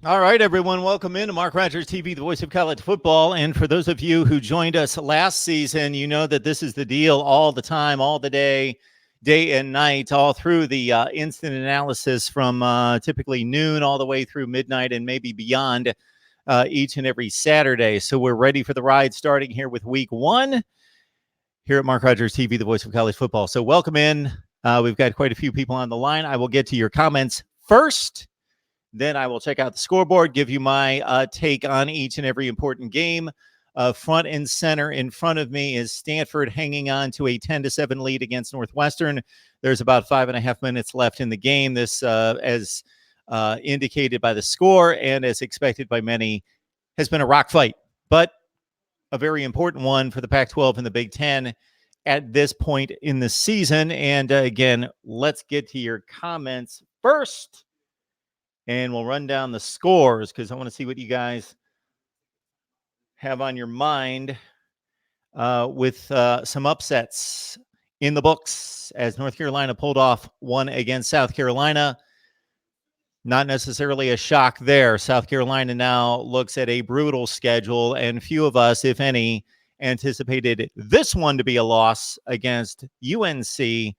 All right, everyone, welcome in to Mark Rogers TV, the voice of college football. And for those of you who joined us last season, you know that this is the deal all the time, all the day and night, all through the instant analysis from typically noon all the way through midnight and maybe beyond each and every Saturday. So we're ready for the ride starting here with week one here at Mark Rogers TV, the voice of college football. So welcome in. We've got quite a few people on the line. I will get to your comments first. Then I will check out the scoreboard, give you my take on each and every important game. Front and center in front of me is Stanford hanging on to a 10-7 lead against Northwestern. There's about 5.5 minutes left in the game. This, as indicated by the score and as expected by many, has been a rock fight, but a very important one for the Pac-12 and the Big Ten at this point in the season. And again, let's get to your comments first. And we'll run down the scores because I want to see what you guys have on your mind with some upsets in the books as North Carolina pulled off one against South Carolina. Not necessarily a shock there. South Carolina now looks at a brutal schedule, and few of us, if any, anticipated this one to be a loss against UNC.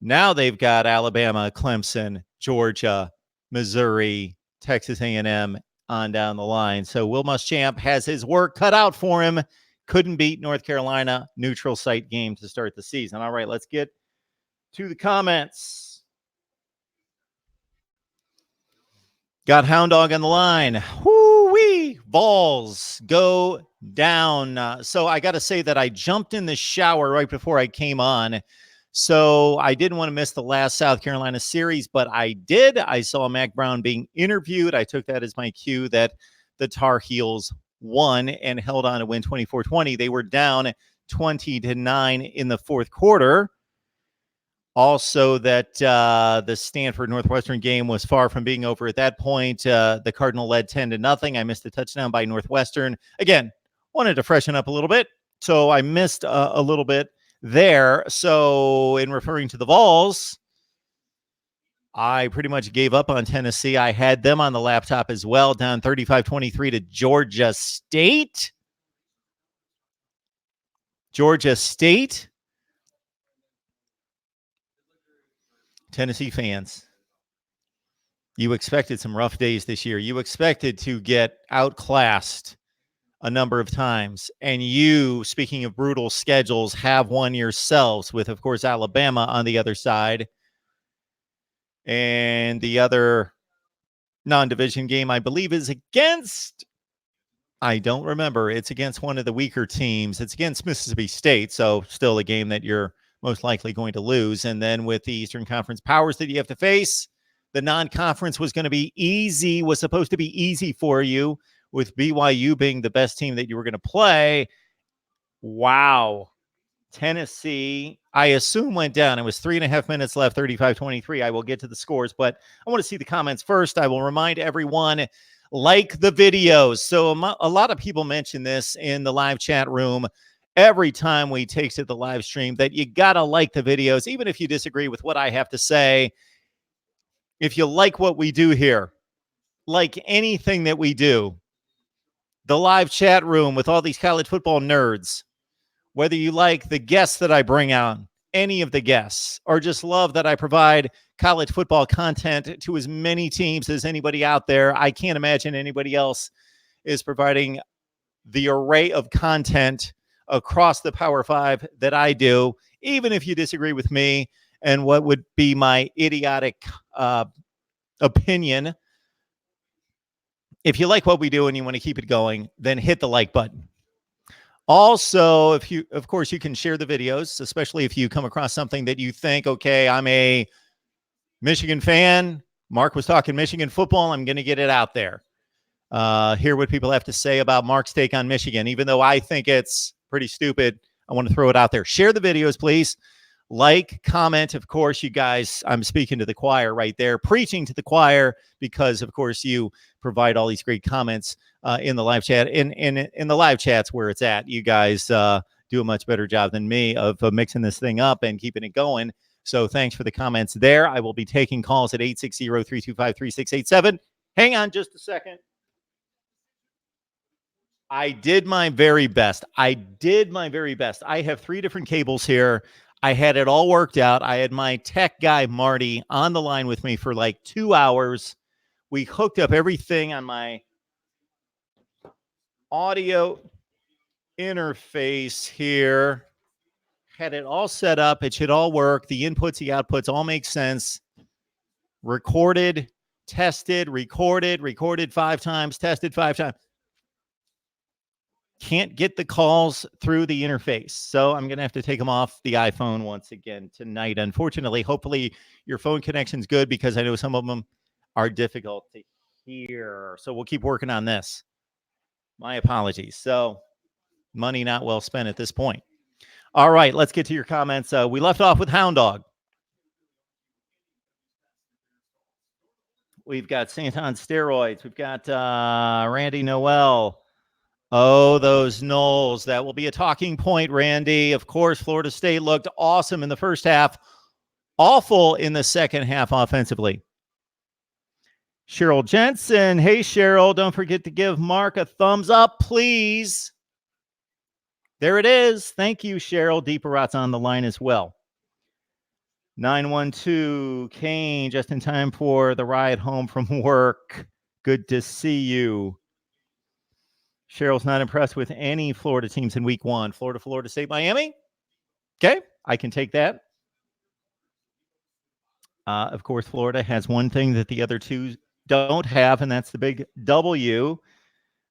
Now they've got Alabama, Clemson, Georgia, Missouri, Texas A&M on down the line. So Will Muschamp has his work cut out for him. Couldn't beat North Carolina. Neutral site game to start the season. All right, let's get to the comments. Got Hound Dog on the line. Woo-wee! Balls go down. So I got to say that I jumped in the shower right before I came on. So I didn't want to miss the last South Carolina series, but I did. I saw Mac Brown being interviewed. I took that as my cue that the Tar Heels won and held on to win 24-20. They were down 20-9 in the fourth quarter. Also that the Stanford Northwestern game was far from being over at that point. The Cardinal led 10-0. I missed a touchdown by Northwestern. Again, wanted to freshen up a little bit, so I missed a little bit there. So in referring to the Vols, I pretty much gave up on Tennessee. I had them on the laptop as well, down 35-23 to Georgia State. Tennessee fans, you expected some rough days this year. You expected to get outclassed a number of times. And you, speaking of brutal schedules, have one yourselves with, of course, Alabama on the other side. And the other non-division game, I believe, is against, I don't remember. It's against one of the weaker teams. It's against Mississippi State. So still a game that you're most likely going to lose. And then with the Eastern Conference powers that you have to face, the non-conference was going to be easy, was supposed to be easy for you, with BYU being the best team that you were going to play. Wow. Tennessee, I assume, went down. It was 3.5 minutes left, 35-23. I will get to the scores, but I want to see the comments first. I will remind everyone, like the videos. So a lot of people mention this in the live chat room every time we take to the live stream, that you got to like the videos, even if you disagree with what I have to say. If you like what we do here, like anything that we do, the live chat room with all these college football nerds, whether you like the guests that I bring on, any of the guests, or just love that I provide college football content to as many teams as anybody out there. I can't imagine anybody else is providing the array of content across the Power Five that I do, even if you disagree with me and what would be my idiotic opinion. If you like what we do and you want to keep it going, then hit the like button. Also, if you, of course, you can share the videos, especially if you come across something that you think, okay, I'm a Michigan fan. Mark was talking Michigan football. I'm going to get it out there. Hear what people have to say about Mark's take on Michigan. Even though I think it's pretty stupid, I want to throw it out there. Share the videos, please. Like, comment. Of course, you guys, I'm speaking to the choir right there, preaching to the choir, because, of course, you provide all these great comments in the live chat. In the live chats where it's at, you guys do a much better job than me of mixing this thing up and keeping it going. So thanks for the comments there. I will be taking calls at 860-325-3687. Hang on just a second. I did my very best. I have 3 different cables here. I had it all worked out. I had my tech guy, Marty, on the line with me for like 2 hours. We hooked up everything on my audio interface here. Had it all set up. It should all work. The inputs, the outputs all make sense. Recorded, tested, recorded 5 times, tested 5 times. Can't get the calls through the interface. So I'm going to have to take them off the iPhone once again tonight. Unfortunately, hopefully your phone connection's good, because I know some of them are difficult to hear. So we'll keep working on this. My apologies. So money not well spent at this point. All right, let's get to your comments. We left off with Hound Dog. We've got Santa on steroids. We've got Randy Noel. Oh, those Knowles. That will be a talking point, Randy. Of course, Florida State looked awesome in the first half, awful in the second half offensively. Cheryl Jensen. Hey, Cheryl, don't forget to give Mark a thumbs up, please. There it is. Thank you, Cheryl. Deeperat's on the line as well. 912, Kane, just in time for the ride home from work. Good to see you. Cheryl's not impressed with any Florida teams in week 1. Florida State, Miami. Okay, I can take that. Of course, Florida has one thing that the other two don't have, and that's the big W.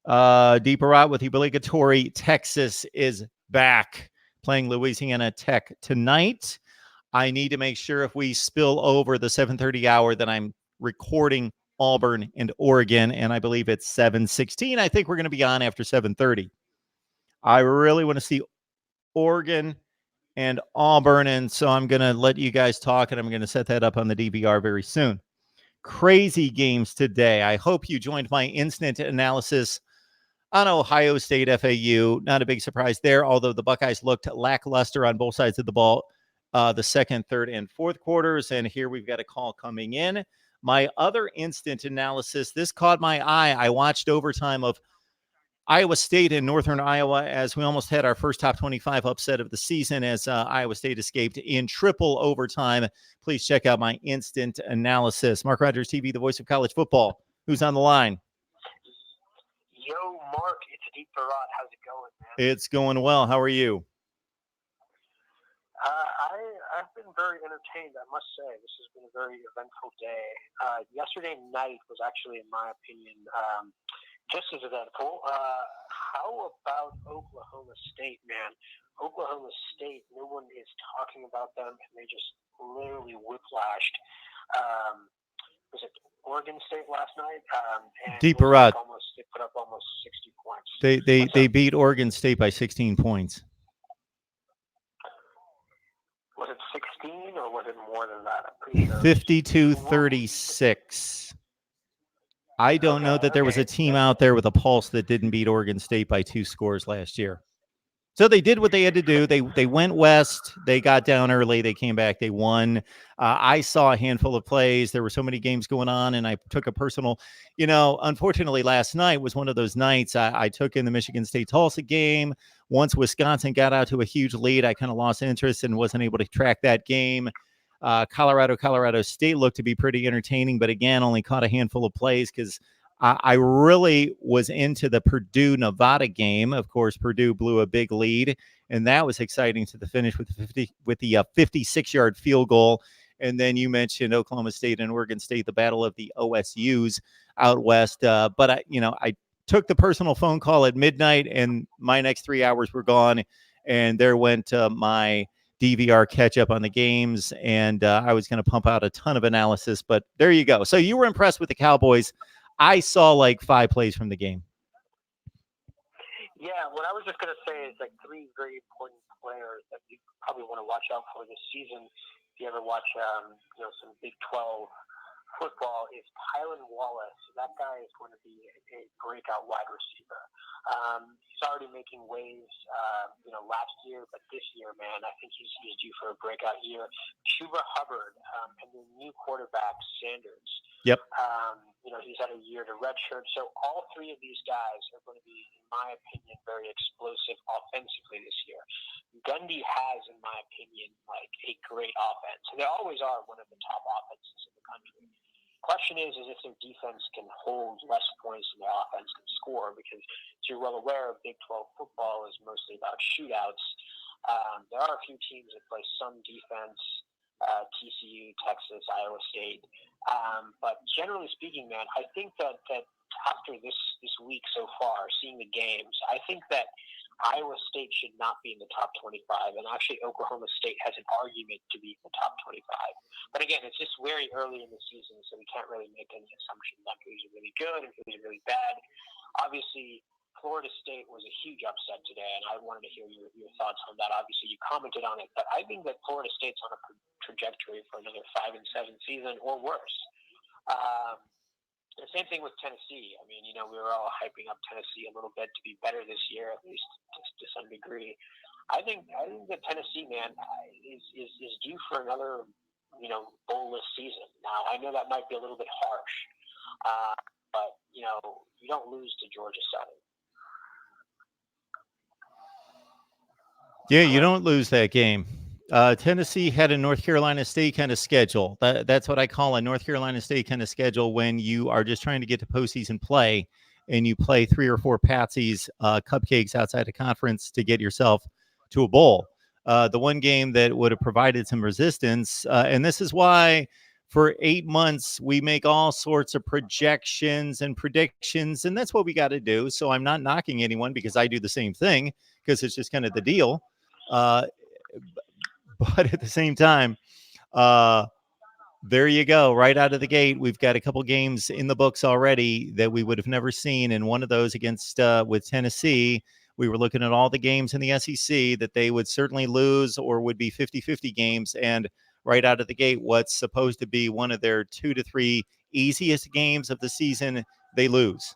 Deeperat with the obligatory Texas is back, playing Louisiana Tech tonight. I need to make sure if we spill over the 7:30 hour that I'm recording Auburn and Oregon, and I believe it's 7:16. I think we're going to be on after 7:30. I really want to see Oregon and Auburn, and so I'm going to let you guys talk, and I'm going to set that up on the DVR very soon. Crazy games today. I hope you joined my instant analysis on Ohio State FAU. Not a big surprise there, although the Buckeyes looked lackluster on both sides of the ball the second, third, and fourth quarters. And here we've got a call coming in. My other instant analysis, this caught my eye. I watched overtime of Iowa State and Northern Iowa as we almost had our first top 25 upset of the season, as Iowa State escaped in triple overtime. Please check out my instant analysis. Mark Rogers TV, the voice of college football. Who's on the line? Yo, Mark, it's Deeperat. How's it going, man? It's going well. How are you? I've been very entertained, I must say. This has been a very eventful day. Yesterday night was actually, in my opinion, just as eventful. How about Oklahoma State, man? Oklahoma State, no one is talking about them, and they just literally whiplashed. Was it Oregon State last night? Deeperat. They put up almost 60 points. They beat Oregon State by 16 points. Was it 16 or was it more than that? I'm pretty sure. 52-36. I don't know that there was a team out there with a pulse that didn't beat Oregon State by 2 scores last year. So they did what they had to do. They went west. They got down early. They came back. They won. I saw a handful of plays. There were so many games going on, and I took a personal. Unfortunately, last night was one of those nights. I took in the Michigan State Tulsa game. Once Wisconsin got out to a huge lead, I kind of lost interest and wasn't able to track that game. Colorado State looked to be pretty entertaining, but again, only caught a handful of plays because I really was into the Purdue-Nevada game. Of course, Purdue blew a big lead, and that was exciting to the finish with the 56-yard field goal. And then you mentioned Oklahoma State and Oregon State, the battle of the OSUs out west. But I took the personal phone call at midnight, and my next 3 hours were gone, and there went my DVR catch up on the games, and I was going to pump out a ton of analysis. But there you go. So you were impressed with the Cowboys. I saw like 5 plays from the game. Yeah, what I was just going to say is like 3 very important players that you probably want to watch out for this season. If you ever watch, some Big 12 football, is Tylan Wallace. That guy is going to be a breakout wide receiver. He's already making waves, last year, but this year, man, I think he's due for a breakout year. Chuba Hubbard and the new quarterback, Sanders. Yep. He's had a year to redshirt. So all 3 of these guys are going to be, in my opinion, very explosive offensively this year. Gundy has, in my opinion, like a great offense. They always are one of the top offenses in the country. Question is if their defense can hold less points than their offense can score, because as you're well aware, Big 12 football is mostly about shootouts. There are a few teams that play some defense, TCU, Texas, Iowa State. But generally speaking, man, I think that after this week so far, seeing the games, I think that Iowa State should not be in the top 25, and actually Oklahoma State has an argument to be in the top 25. But again, it's just very early in the season, so we can't really make any assumptions on who's really good and who's really bad. Obviously, Florida State was a huge upset today, and I wanted to hear your thoughts on that. Obviously, you commented on it, but I think that Florida State's on a trajectory for another 5-7 season or worse. The same thing with Tennessee. I mean, we were all hyping up Tennessee a little bit to be better this year, at least to some degree. I think that Tennessee, man, is due for another, bowlless season. Now, I know that might be a little bit harsh, but you don't lose to Georgia Southern. Yeah, you don't lose that game. Tennessee had a North Carolina State kind of schedule. That's what I call a North Carolina State kind of schedule when you are just trying to get to postseason play and you play 3 or 4 patsies, cupcakes outside of conference to get yourself to a bowl. The one game that would have provided some resistance, and this is why for 8 months we make all sorts of projections and predictions, and that's what we got to do. So I'm not knocking anyone because I do the same thing because it's just kind of the deal. But at the same time, there you go. Right out of the gate, we've got a couple games in the books already that we would have never seen. And one of those against with Tennessee, we were looking at all the games in the SEC that they would certainly lose or would be 50-50 games. And right out of the gate, what's supposed to be one of their 2 to 3 easiest games of the season, they lose.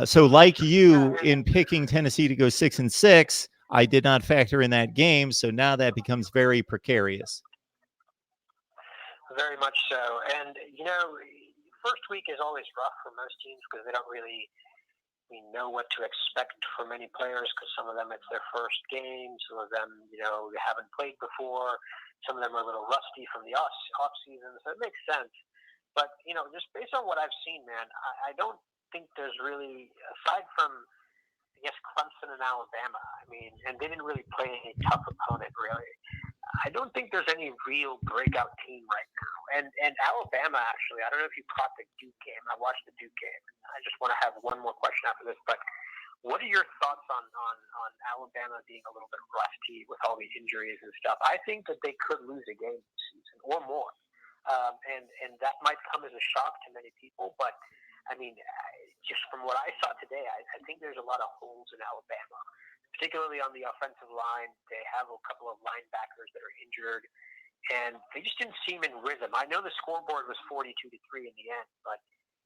So like you in picking Tennessee to go 6-6, I did not factor in that game, so now that becomes very precarious. Very much so. And, first week is always rough for most teams because they don't really know what to expect from many players because some of them it's their first game, some of them, they haven't played before, some of them are a little rusty from the off season, so it makes sense. But, just based on what I've seen, man, I don't think there's really, aside from Clemson and Alabama, and they didn't really play any tough opponent, really. I don't think there's any real breakout team right now. And Alabama, actually, I don't know if you caught the Duke game. I watched the Duke game. I just want to have one more question after this, but what are your thoughts on Alabama being a little bit rusty with all the injuries and stuff? I think that they could lose a game this season or more. And that might come as a shock to many people, but just from what I saw today, I think there's a lot of holes in Alabama, particularly on the offensive line. They have a couple of linebackers that are injured, and they just didn't seem in rhythm. I know the scoreboard was 42-3 in the end, but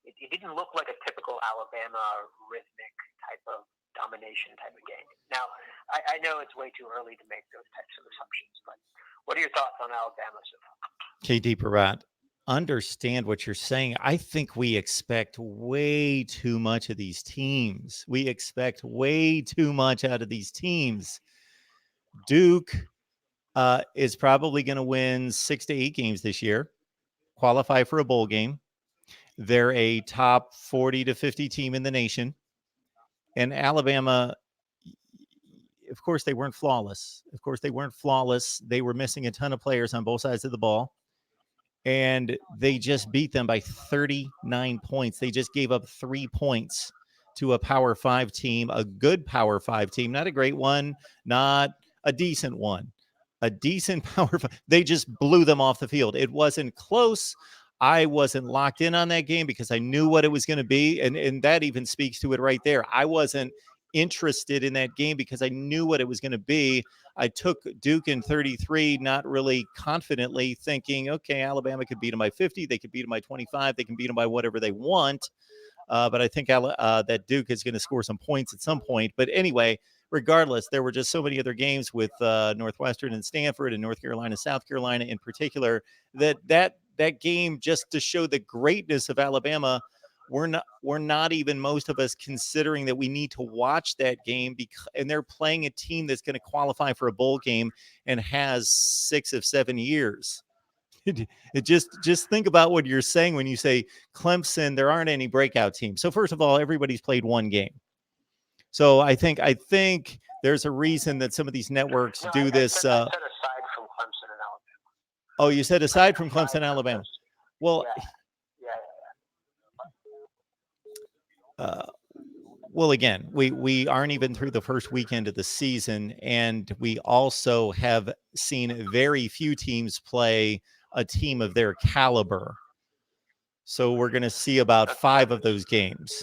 it didn't look like a typical Alabama rhythmic type of domination type of game. Now, I know it's way too early to make those types of assumptions, but what are your thoughts on Alabama so far? KD Barat, understand what you're saying. I think we expect way too much of these teams. We expect way too much out of these teams. Duke is probably going to win 6 to 8 games this year, qualify for a bowl game. They're a top 40 to 50 team in the nation. And Alabama, of course, they weren't flawless. They were missing a ton of players on both sides of the ball. And they just beat them by 39 points. They just gave up 3 points to a Power 5 team, a good Power 5 team, not a great one, not a decent one, a decent Power 5. They just blew them off the field. It wasn't close. I wasn't locked in on that game because I knew what it was going to be. And that even speaks to it right there. I wasn't interested in that game because I knew what it was going to be. I took Duke in 33, not really confidently, thinking, okay, Alabama could beat them by 50. They could beat them by 25. They can beat them by whatever they want. But I think that Duke is going to score some points at some point. But anyway, regardless, there were just so many other games with Northwestern and Stanford and North Carolina, South Carolina in particular, that game, just to show the greatness of Alabama, we're not even, most of us, considering that we need to watch that game and they're playing a team that's going to qualify for a bowl game and has 6 of 7 years. It just think about what you're saying when you say Clemson, there aren't any breakout teams. So first of all, everybody's played one game. So I think there's a reason that some of these networks do this. I said aside from Clemson and Alabama. Oh, you said aside from Clemson and Alabama. Well, well, again, we aren't even through the first weekend of the season, and we also have seen very few teams play a team of their caliber. So we're going to see about 5 of those games.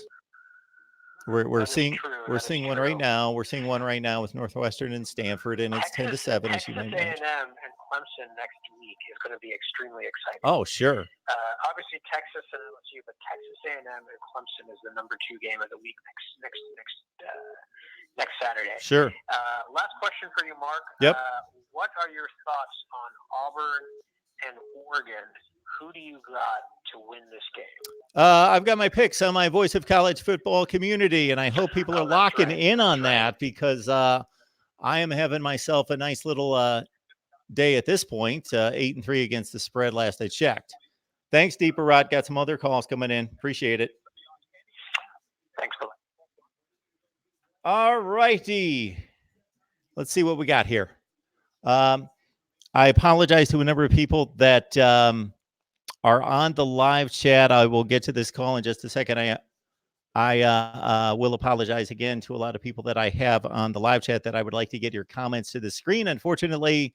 We're seeing one right now. We're seeing one right now with Northwestern and Stanford, and it's 10 to 7, as you might imagine. Texas A&M and Clemson next week is going to be extremely exciting. Oh, sure. Obviously Texas and LSU, but Texas A&M and Clemson is the number 2 game of the week next Saturday. Sure. Last question for you, Mark. Yep. What are your thoughts on Auburn and Oregon? Who do you got to win this game? I've got my picks on my Voice of College Football community, and I hope people are locking in on that because I am having myself a nice little day at this point. 8-3 against the spread last I checked. Thanks, Deeper Rod. Got some other calls coming in. Appreciate it. Thanks, Billy. All righty. Let's see what we got here. I apologize to a number of people that are on the live chat. I will get to this call in just a second. I will apologize again to a lot of people that I have on the live chat that I would like to get your comments to the screen. Unfortunately,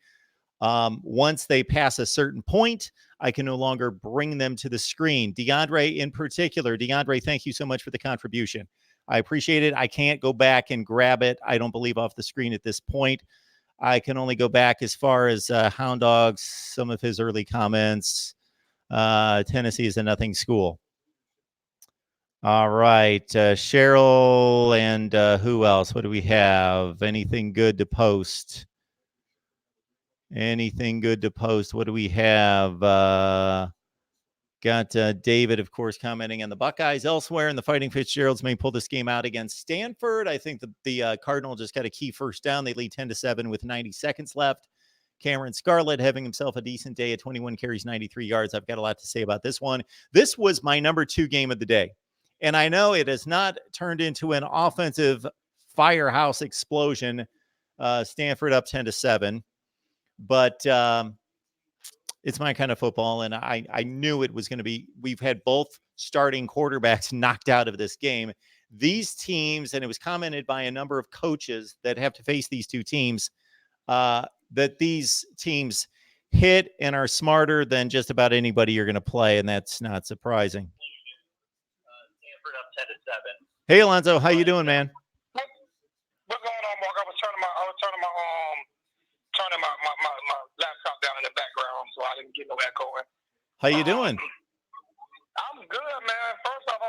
once they pass a certain point, I can no longer bring them to the screen. DeAndre in particular. DeAndre, thank you so much for the contribution. I appreciate it. I can't go back and grab it, I don't believe, off the screen at this point. I can only go back as far as Hound Dogs, some of his early comments. Tennessee is a nothing school. All right. Cheryl and who else? What do we have? Anything good to post? What do we have? Got David, of course, commenting on the Buckeyes. Elsewhere in the Fighting Fitzgeralds may pull this game out against Stanford. I think the Cardinal just got a key first down. They lead 10-7 with 90 seconds left. Cameron Scarlett having himself a decent day at 21 carries, 93 yards. I've got a lot to say about this one. This was my number 2 game of the day. And I know it has not turned into an offensive firehouse explosion. Stanford up 10-7. But it's my kind of football, and I knew it was going to be. We've had both starting quarterbacks knocked out of this game. These teams, and it was commented by a number of coaches that have to face these two teams, that these teams hit and are smarter than just about anybody you're going to play, and that's not surprising. Stanford up 10-7. Hey, Alonzo, how you doing, man? What's going on, Mark? I was turning my laptop down in the background, so I didn't get no echoing. How you doing? I'm good, man. First off,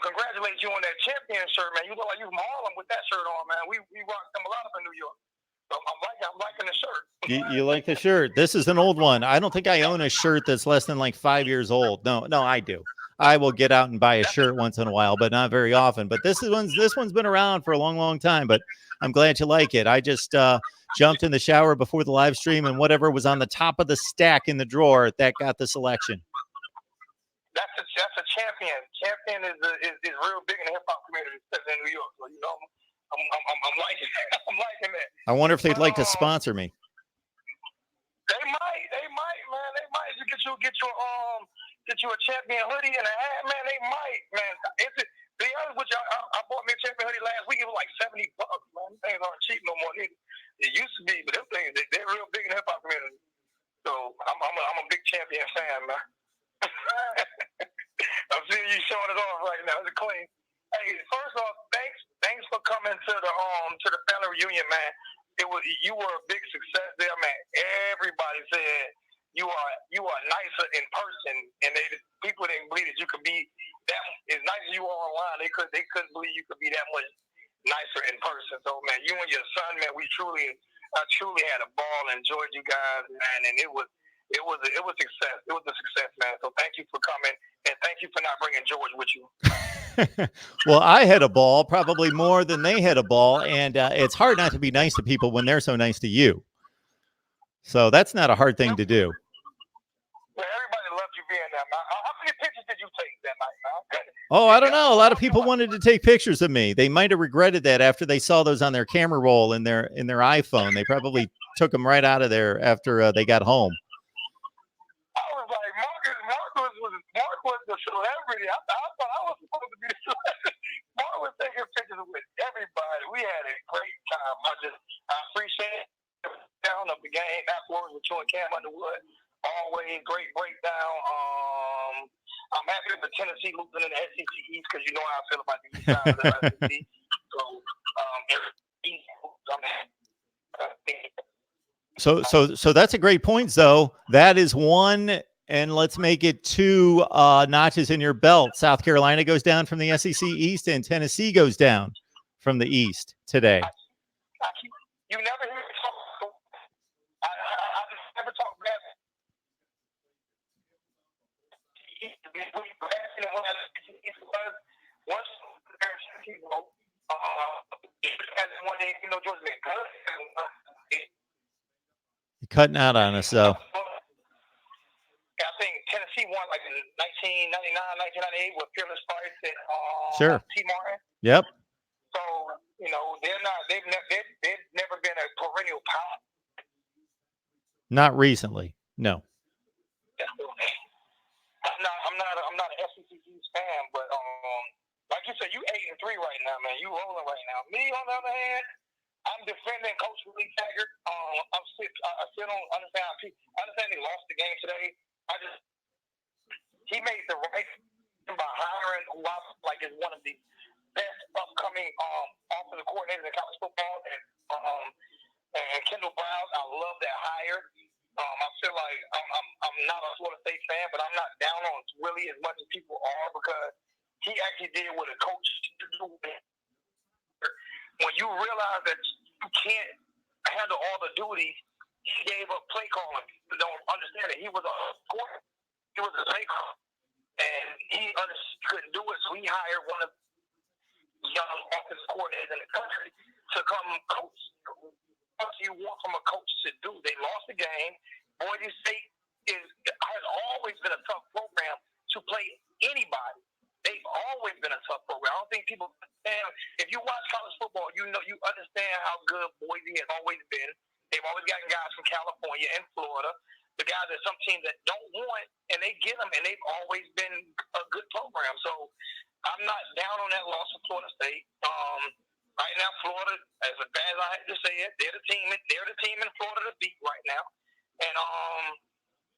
congratulate you on that champion shirt, man. You look like you from Harlem with that shirt on, man. We rocked them a lot up in New York. So I'm liking the shirt. You like the shirt? This is an old one. I don't think I own a shirt that's less than like 5 years old. No, I do. I will get out and buy a shirt once in a while, but not very often. But this one's been around for a long, long time. But I'm glad you like it. I just jumped in the shower before the live stream, and whatever was on the top of the stack in the drawer, that got the selection. That's a champion. Champion is real big in the hip hop community, especially in New York. So I'm liking it. I'm liking it. I wonder if they'd like to sponsor me. They might, man. They might get you a champion hoodie and a hat, man. They might, man. Be honest with you, I bought me a champion hoodie last week. It was like $70, man. Things aren't cheap no more. It used to be, but them things they're real big in the hip hop community. So I'm a big champion fan, man. I'm seeing you showing it off right now. It's clean. Hey, first off, thanks for coming to the family reunion, man. You were a big success there, man. Everybody said you are nicer in person, and people didn't believe that you could be that as nice as you are online. They couldn't believe you could be that much nicer in person. So, man, you and your son, man, I truly had a ball and enjoyed you guys, man, and it was success. It was a success, man. So thank you for coming, and thank you for not bringing George with you. Well, I had a ball, probably more than they had a ball, and it's hard not to be nice to people when they're so nice to you. So that's not a hard thing to do. Well, everybody loved you being there, man. How many pictures did you take that night, man? Oh, I don't know. A lot of people wanted to take pictures of me. They might have regretted that after they saw those on their camera roll in their iPhone. They probably took them right out of there after they got home. I was like, Mark was the celebrity. I thought I was supposed to be the celebrity. Mark was taking pictures with everybody. We had a great time. I appreciate it. Down of the game afterwards with you and Cam Underwood. Always great breakdown. I'm happy that the Tennessee losing in the SEC East because you know how I feel about the East side of the SEC. So that's a great point, though. That is one, and let's make it two notches in your belt. South Carolina goes down from the SEC East, and Tennessee goes down from the East today. You never hear me talk. I just never talk bad. You're cutting out on us, though. I think Tennessee won like in 1999, 1998 with Fearless Price and Sure. T. Martin. Yep. So they've never been a perennial power. Not recently, no. I'm not an SEC fan, but like you said, you 8-3 right now, man. You rolling right now. Me, on the other hand, I'm defending Coach Willie Taggart. I still don't understand. I understand he lost the game today. He made the right thing by hiring who I feel like is one of the best upcoming offensive coordinators in college football, and Kendall Brown. I love that hire. I feel like I'm not a Florida State fan, but I'm not down on Willie as much as people are because he actually did what a coach should do. When you realize that you can't handle all the duties, he gave up play calling. People don't understand it. He was a quarterback. He was a play caller, and he couldn't do it, so he hired one of the young offensive coordinators in the country to come coach. What do you want from a coach to do? They lost the game. Boise State has always been a tough program to play anybody. They've always been a tough program. I don't think people understand. If you watch college football, you understand how good Boise has always been. They've always gotten guys from California and Florida, the guys that some teams that don't want, and they get them, and they've always been a good program. So I'm not down on that loss of Florida State. Right now, Florida, as bad as I had to say it, they're the team in Florida to beat right now. And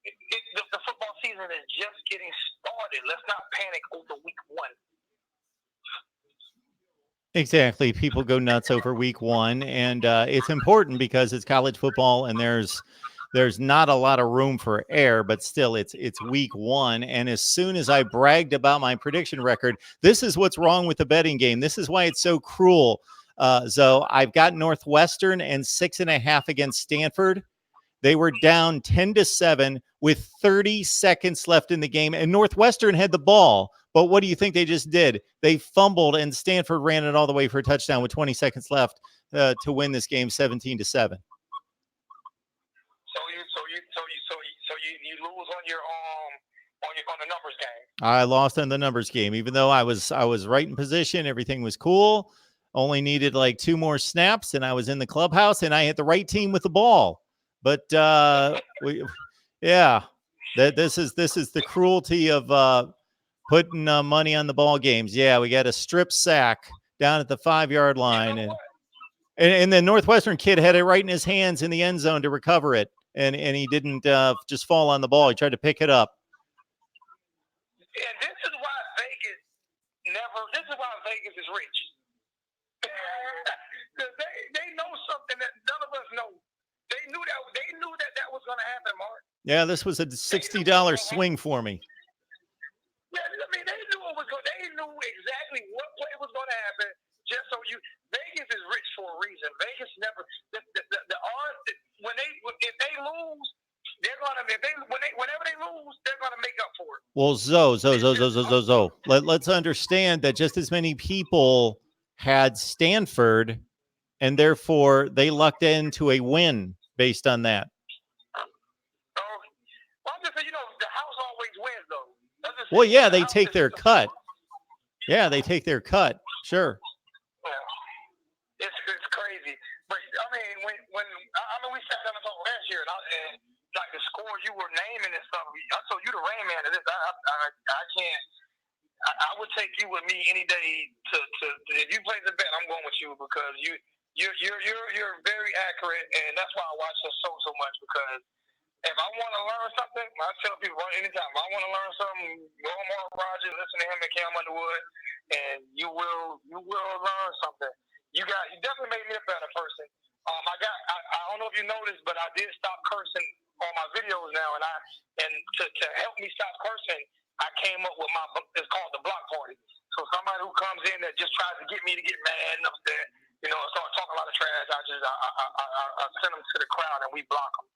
the football season is just getting started. Let's not panic over week one. Exactly. People go nuts over week one, and it's important because it's college football, and there's there's not a lot of room for error, but still it's week 1. And as soon as I bragged about my prediction record, this is what's wrong with the betting game. This is why it's so cruel. So I've got Northwestern and 6.5 against Stanford. They were down 10-7 with 30 seconds left in the game, and Northwestern had the ball. But what do you think they just did? They fumbled, and Stanford ran it all the way for a touchdown with 20 seconds left to win this game 17-7. So you lose on your on the numbers game. I lost on the numbers game, even though I was right in position. Everything was cool. Only needed like 2 more snaps, and I was in the clubhouse, and I had the right team with the ball. But this is the cruelty of putting money on the ball games. Yeah, we got a strip sack down at the 5-yard line, and the Northwestern kid had it right in his hands in the end zone to recover it, and he didn't just fall on the ball. He tried to pick it up. And this is why Vegas is rich. Because they know something that none of us know. They knew that was going to happen, Mark. Yeah, this was a $60 swing for me. Yeah, I mean, they knew it was going. They knew exactly what play was going to happen. Just so Vegas is rich for a reason. Vegas never the odds if they lose, they're gonna whenever they lose, they're gonna make up for it. Well, let's understand that just as many people had Stanford, and therefore they lucked into a win based on that. Well, I'm just saying, the house always wins, though. Well, yeah, they take their cut. Yeah, they take their cut. Sure. Yeah. It's crazy, but I mean, when we sat down and talked last year, and like the scores you were naming and stuff, I told you the Rain Man of this. I can't. I would take you with me any day to if you play the bet, I'm going with you because you're very accurate, and that's why I watch the show so much. Because if I want to learn something, I tell people anytime if I want to learn something, go on Mark Rogers, listen to him and Cam Underwood, and you will learn something. You definitely made me a better person. I don't know if you noticed, but I did stop cursing on my videos now, and to help me stop cursing, I came up with it's called the block party. So somebody who comes in that just tries to get me to get mad and upset, and start talking a lot of trash, I send them to the crowd and we block them.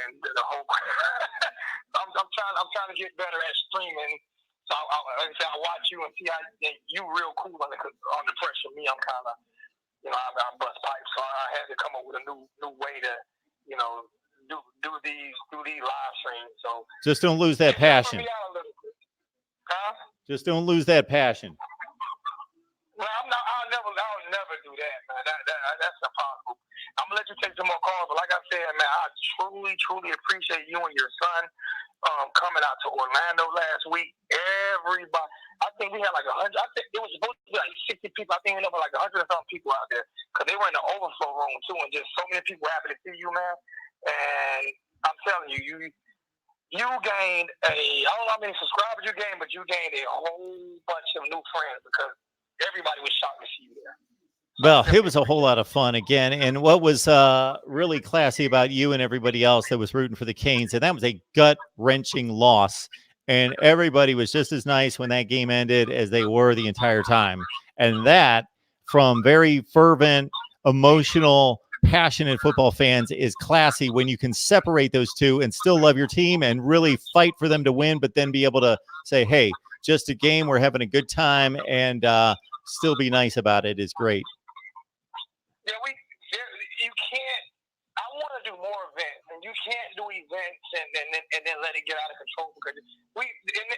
And the whole I'm trying to get better at streaming. So I watch you and see how you real cool under pressure. Me, I'm kind of I bust pipes, so I had to come up with a new way to do these live streams. So just don't lose that passion. Huh? Just don't lose that passion. Well, I'll never do that, man. That's impossible. I'm gonna let you take some more calls, but like I said, man, I truly appreciate you and your son coming out to Orlando last week. Everybody, I think we had like 100. I think it was supposed to be like 60 people. I think we ended up with like 100 and some people out there because they were in the overflow room too, and just so many people happy to see you, man. And I'm telling you, you gained I don't know how many subscribers you gained, but you gained a whole bunch of new friends because everybody was shocked to see you there. Well, it was a whole lot of fun again. And what was really classy about you and everybody else that was rooting for the Canes, and that was a gut-wrenching loss. And everybody was just as nice when that game ended as they were the entire time. And that, from very fervent, emotional, passionate football fans, is classy when you can separate those two and still love your team and really fight for them to win, but then be able to say, hey, just a game, we're having a good time, and still be nice about it is great. Yeah, you can't. I want to do more events, and you can't do events and then let it get out of control because we really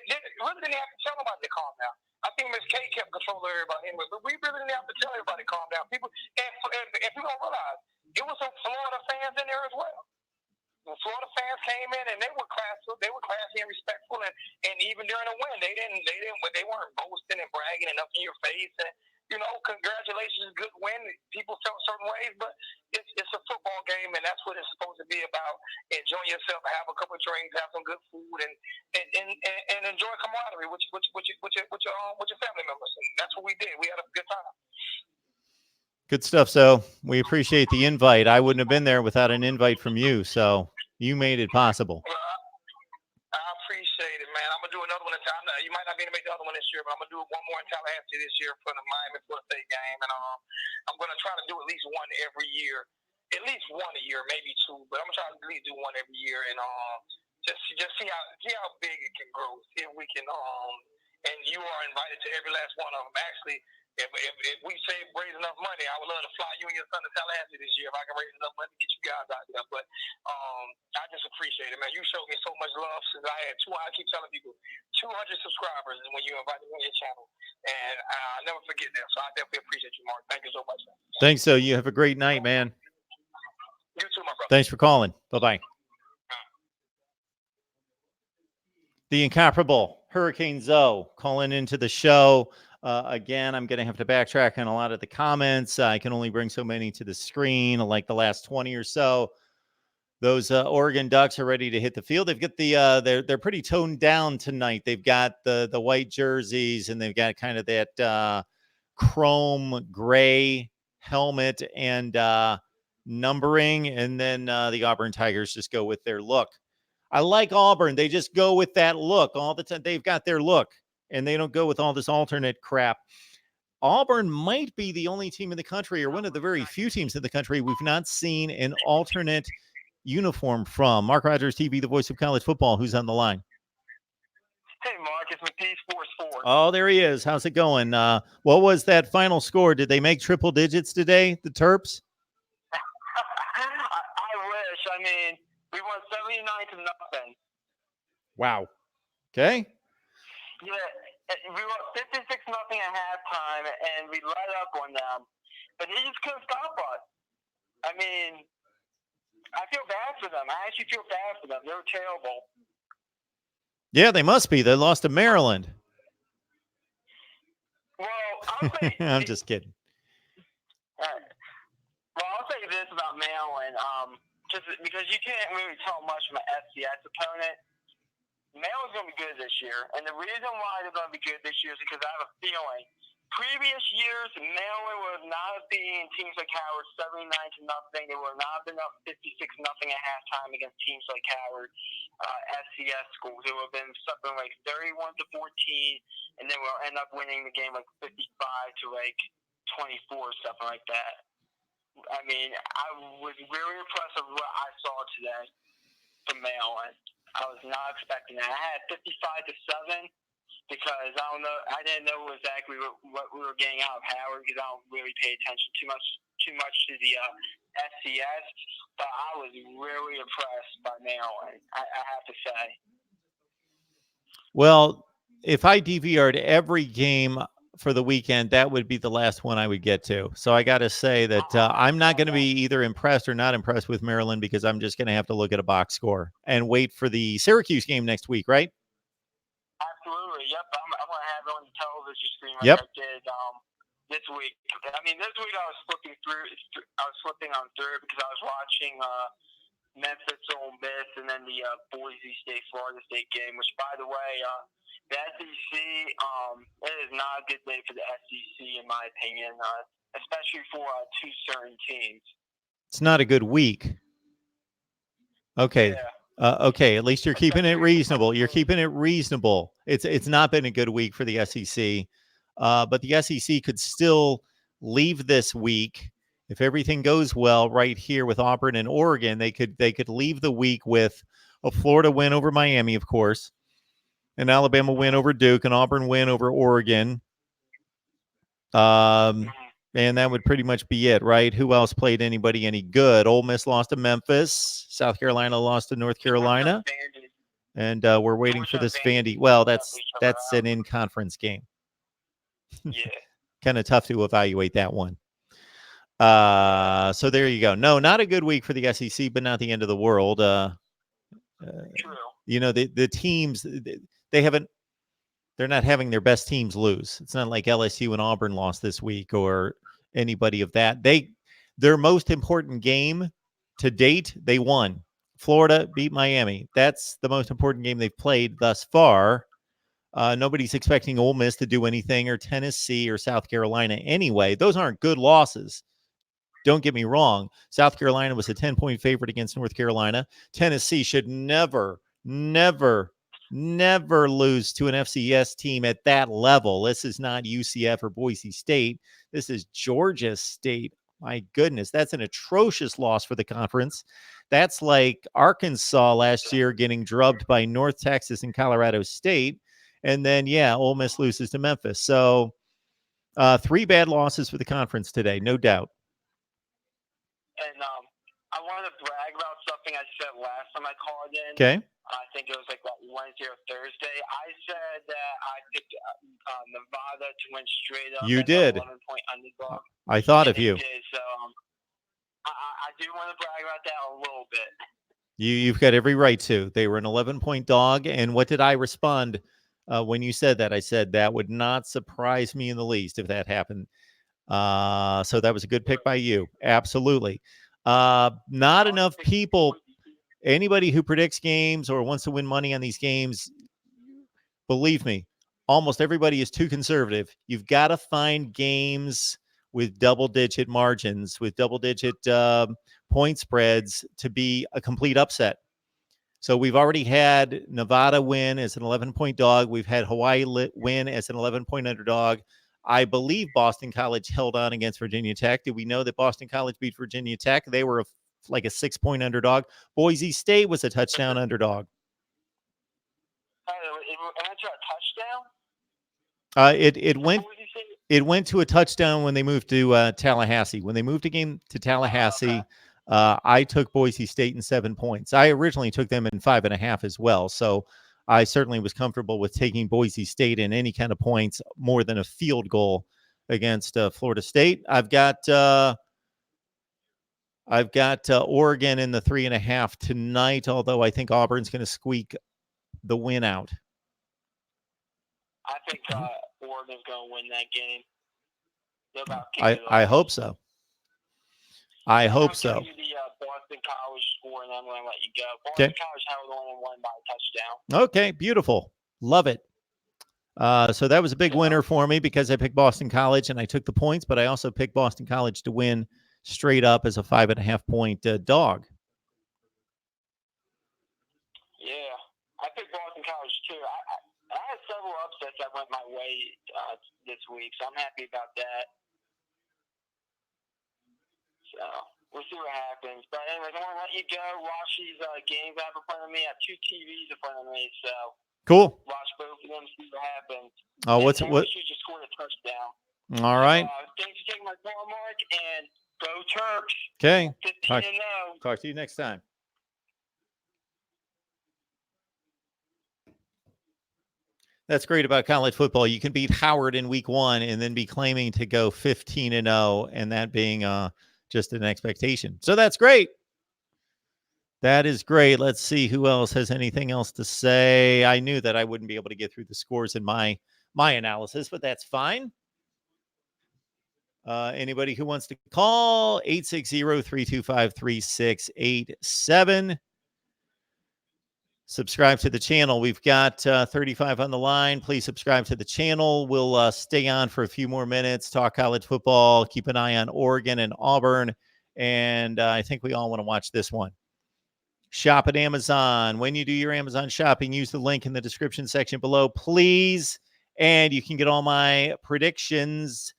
didn't have to tell nobody to calm down. I think Miss K kept control of everybody anyway, but we really didn't have to tell everybody to calm down. People, and people don't realize it was some Florida fans in there as well. The Florida fans came in and they were classy and respectful, and even during the win, they weren't boasting and bragging and up in your face and. Congratulations, good win. People felt certain ways, but it's a football game, and that's what it's supposed to be about. Enjoy yourself, have a couple of drinks, have some good food, and enjoy camaraderie with your family members. And that's what we did. We had a good time. Good stuff. So we appreciate the invite. I wouldn't have been there without an invite from you. So You made it possible. Well, I appreciate it, man. I'm gonna do another one. You might not be able to make the other one this year, but I'm gonna do one more in Tallahassee this year for the Miami Florida State game, and I'm gonna try to do at least one every year, at least one a year, maybe two, but I'm gonna try to at least do one every year, and just see how big it can grow. See if we can and you are invited to every last one of them. Actually, if we raise enough money, I would love to fly you and your son to Tallahassee this year if I can raise enough money to get you guys out there. But I just appreciate it, man. You showed me so much love since I had I keep telling people, 200 subscribers when you invited me on your channel, and I'll never forget that. So I definitely appreciate you, Mark. Thank you so much, man. Thanks. So you have a great night, man. You too, my brother. Thanks for calling. Bye-bye. The incomparable Hurricane Zoe calling into the show. Again, I'm going to have to backtrack on a lot of the comments. I can only bring so many to the screen, like the last 20 or so. Those Oregon Ducks are ready to hit the field. They've got they're pretty toned down tonight. They've got the white jerseys, and they've got kind of that chrome gray helmet and numbering, and then the Auburn Tigers just go with their look. I like Auburn. They just go with that look all the time. They've got their look, and they don't go with all this alternate crap. Auburn might be the only team in the country, or one of the very few teams in the country, we've not seen an alternate uniform from. Mark Rogers TV, the voice of college football. Who's on the line? Hey, Mark, it's McPeace Force. Oh, there he is. How's it going? What was that final score? Did they make triple digits today, the Terps? I wish. I mean, we won 79-0. Wow. Okay. Yeah, we won 56-0 at halftime, and we let up on them, but they just couldn't stop us. I mean, I feel bad for them. I actually feel bad for them. They were terrible. Yeah, they must be. They lost to Maryland. Well, I'll say I'm just kidding. Well, I'll say this about Maryland. Just because you can't really tell much from an FCS opponent. Maryland's going to be good this year. And the reason why they're going to be good this year is because I have a feeling. Previous years, Maryland would not have been teams like Howard 79-0. They would not have been up 56-0 at halftime against teams like Howard, FCS schools. It would have been something like 31-14, and then we'll end up winning the game like 55-24, something like that. I mean, I was very impressed with what I saw today from Maryland. I was not expecting that. I had 55-7 because I didn't know exactly what we were getting out of Howard because I don't really pay attention too much to the FCS. But I was really impressed by Maryland, I have to say. Well, if I DVR'd every game for the weekend, that would be the last one I would get to. So I got to say that I'm not going to be either impressed or not impressed with Maryland because I'm just going to have to look at a box score and wait for the Syracuse game next week, right? Absolutely. Yep. I'm going to have it on the television screen like I did this week. I mean, this week I was flipping on through because I was watching Memphis, Ole Miss, and then the Boise State, Florida State game, which, by the way, the SEC, it is not a good day for the SEC, in my opinion, especially for two certain teams. It's not a good week. Okay. Yeah. Okay. At least you're keeping it reasonable. You're keeping it reasonable. It's not been a good week for the SEC, but the SEC could still leave this week. If everything goes well right here with Auburn and Oregon, they could leave the week with a Florida win over Miami, of course, an Alabama win over Duke, an Auburn win over Oregon. And that would pretty much be it, right? Who else played anybody any good? Ole Miss lost to Memphis. South Carolina lost to North Carolina. And we're waiting for this Vandy. Well, that's an in-conference game. Yeah. Kind of tough to evaluate that one. So there you go. No, not a good week for the SEC, but not the end of the world. True. You know, the teams, they're not having their best teams lose. It's not like LSU and Auburn lost this week or anybody of that. Their most important game to date, they won. Florida beat Miami. That's the most important game they've played thus far. Nobody's expecting Ole Miss to do anything, or Tennessee or South Carolina anyway. Those aren't good losses. Don't get me wrong. South Carolina was a 10-point favorite against North Carolina. Tennessee should never lose to an FCS team at that level. This is not UCF or Boise State. This is Georgia State. My goodness, that's an atrocious loss for the conference. That's like Arkansas last year getting drubbed by North Texas and Colorado State. And then, Ole Miss loses to Memphis. So 3 bad losses for the conference today, no doubt. And I wanted to brag about something I said last time I called in. Okay. I think it was like Wednesday or Thursday. I said that I picked Nevada to win straight up. You did. 11-point underdog. I thought of you. Did, so I do want to brag about that a little bit. You've got every right to. They were an 11-point dog. And what did I respond when you said that? I said that would not surprise me in the least if that happened. So that was a good pick by you. Absolutely. Not enough people, anybody who predicts games or wants to win money on these games, believe me, almost everybody is too conservative. You've got to find games with double-digit margins, with double-digit point spreads to be a complete upset. So we've already had Nevada win as an 11-point dog. We've had Hawaii win as an 11-point underdog. I believe Boston College held on against Virginia Tech. Did we know that Boston College beat Virginia Tech? They were like a 6-point underdog. Boise State was a touchdown underdog. It went to a touchdown? It went to a touchdown when they moved to Tallahassee. When they moved a game to Tallahassee, I took Boise State in 7 points. I originally took them in 5.5 as well. So I certainly was comfortable with taking Boise State in any kind of points more than a field goal against Florida State. I've got Oregon in the 3.5 tonight, although I think Auburn's going to squeak the win out. I think Oregon's going to win that game. I hope so. I hope so. I'll give you the Boston College score, and I'm going to let you go. Boston College held on and won by a touchdown. Okay, beautiful. Love it. So that was a big winner for me because I picked Boston College and I took the points, but I also picked Boston College to win straight up as a 5.5-point dog. Yeah, I picked Boston College too. I had several upsets that went my way this week, so I'm happy about that. So we'll see what happens. But anyways, I want to let you go. Watch these games I have in front of me. I have 2 TVs in front of me, so cool. Watch both of them, see what happens. Oh, what? You just scored a touchdown. All right. Thanks for taking my call, Mark, and go Terps. Okay. 15-0. Talk to you next time. That's great about college football. You can beat Howard in week 1 and then be claiming to go 15-0, and that being just an expectation. So that's great. That is great. Let's see who else has anything else to say. I knew that I wouldn't be able to get through the scores in my analysis, but that's fine. Anybody who wants to call, 860-325-3687. Subscribe to the channel. We've got 35 on the line. Please subscribe to the channel. We'll stay on for a few more minutes, talk college football, keep an eye on Oregon and Auburn, and I think we all want to watch this one. Shop at Amazon. When you do your Amazon shopping, use the link in the description section below, please, and you can get all my predictions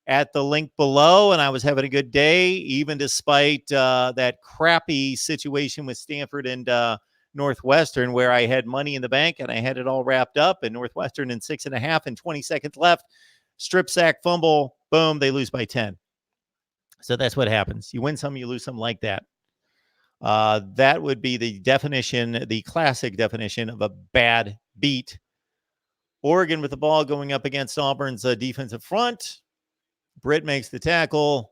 at the link below. And I was having a good day, even despite that crappy situation with Stanford and Northwestern, where I had money in the bank and I had it all wrapped up, and Northwestern in 6.5 and 20 seconds left, strip sack, fumble, boom, they lose by 10. So that's what happens. You win some, you lose some, like that. That would be the definition, the classic definition of a bad beat. Oregon with the ball going up against Auburn's defensive front. Britt makes the tackle.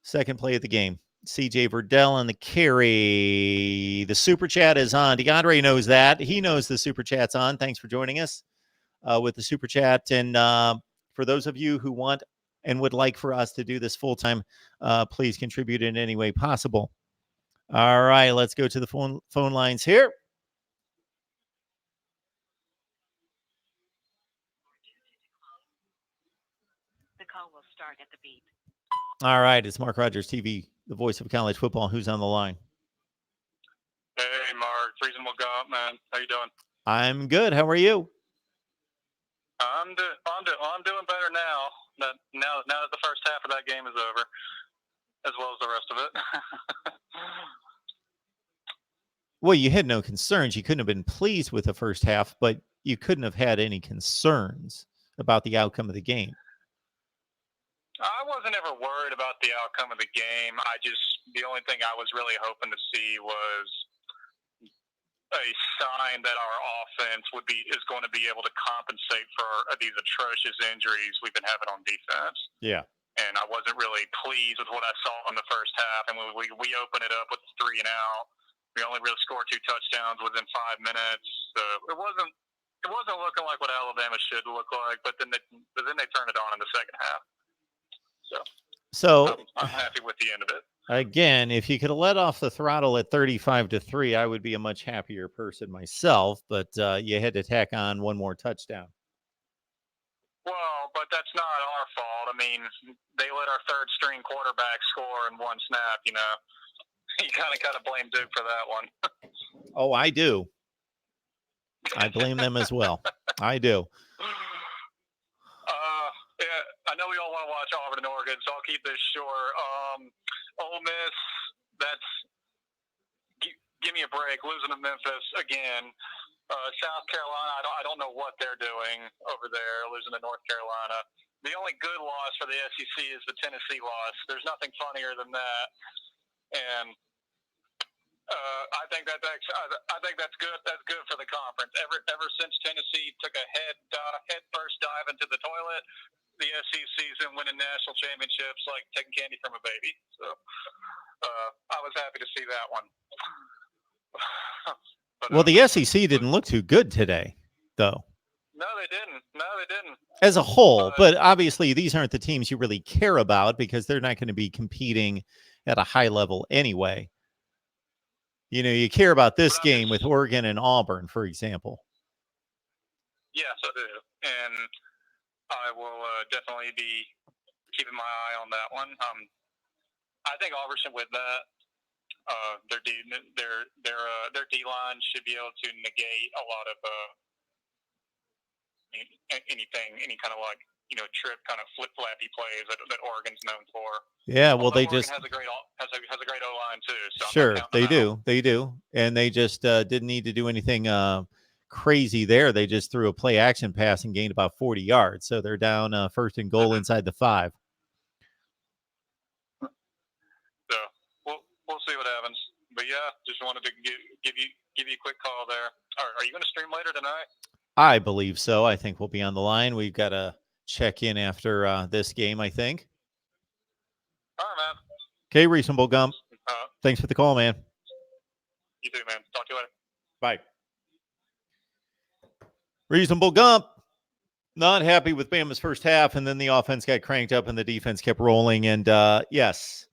Second play of the game. CJ Verdell on the carry. The super chat is on. DeAndre knows that. He knows the super chat's on. Thanks for joining us with the super chat. And for those of you who want and would like for us to do this full time, please contribute in any way possible. All right, let's go to the phone lines here. The call will start at the beep. All right, it's Mark Rogers TV, the voice of college football. Who's on the line? Hey, Mark. Reasonable Gump, man. How you doing? I'm good. How are you? I'm doing better now. Now that the first half of that game is over, as well as the rest of it. Well, you had no concerns. You couldn't have been pleased with the first half, but you couldn't have had any concerns about the outcome of the game. I wasn't ever worried about the outcome of the game. The only thing I was really hoping to see was a sign that our offense is going to be able to compensate for these atrocious injuries we've been having on defense. Yeah. And I wasn't really pleased with what I saw in the first half. And we opened it up with 3 and out. We only really scored 2 touchdowns within 5 minutes. So it wasn't looking like what Alabama should look like. But then they turned it on in the second half. So I'm happy with the end of it. Again, if you could have let off the throttle at 35-3, I would be a much happier person myself. But you had to tack on one more touchdown. Well, but that's not our fault. I mean, they let our third string quarterback score in one snap. You know, you kind of blame Duke for that one. Oh, I do. I blame them as well. I do. Yeah, I know we all want to watch Auburn and Oregon, so I'll keep this short. Ole Miss, give me a break. Losing to Memphis again. South Carolina, I don't know what they're doing over there, losing to North Carolina. The only good loss for the SEC is the Tennessee loss. There's nothing funnier than that, and I think that's good. That's good for the conference. Ever since Tennessee took a head first dive into the toilet, the SEC's been winning national championships like taking candy from a baby. So I was happy to see that one. But, well, the SEC didn't look too good today, though. No, they didn't. As a whole, but obviously these aren't the teams you really care about because they're not going to be competing at a high level anyway. You know, you care about this game with Oregon and Auburn, for example. Yes, I do. And I will definitely be keeping my eye on that one. I think Auburn should win that. Their D-line should be able to negate a lot of any kind of trip kind of flip-flappy plays that Oregon's known for. Yeah, well, Although they Oregon just has a great O-line too. So sure they do, and they just didn't need to do anything crazy there. They just threw a play action pass and gained about 40 yards, so they're down first and goal inside the 5. So we'll see what happens. But yeah, just wanted to give you a quick call there. Are you going to stream later tonight? I believe so. I think we'll be on the line. We've got to check in after this game, I think. All right, man. Okay, Reasonable Gump. Thanks for the call, man. You too, man. Talk to you later. Bye. Reasonable Gump. Not happy with Bama's first half, and then the offense got cranked up and the defense kept rolling. And yes,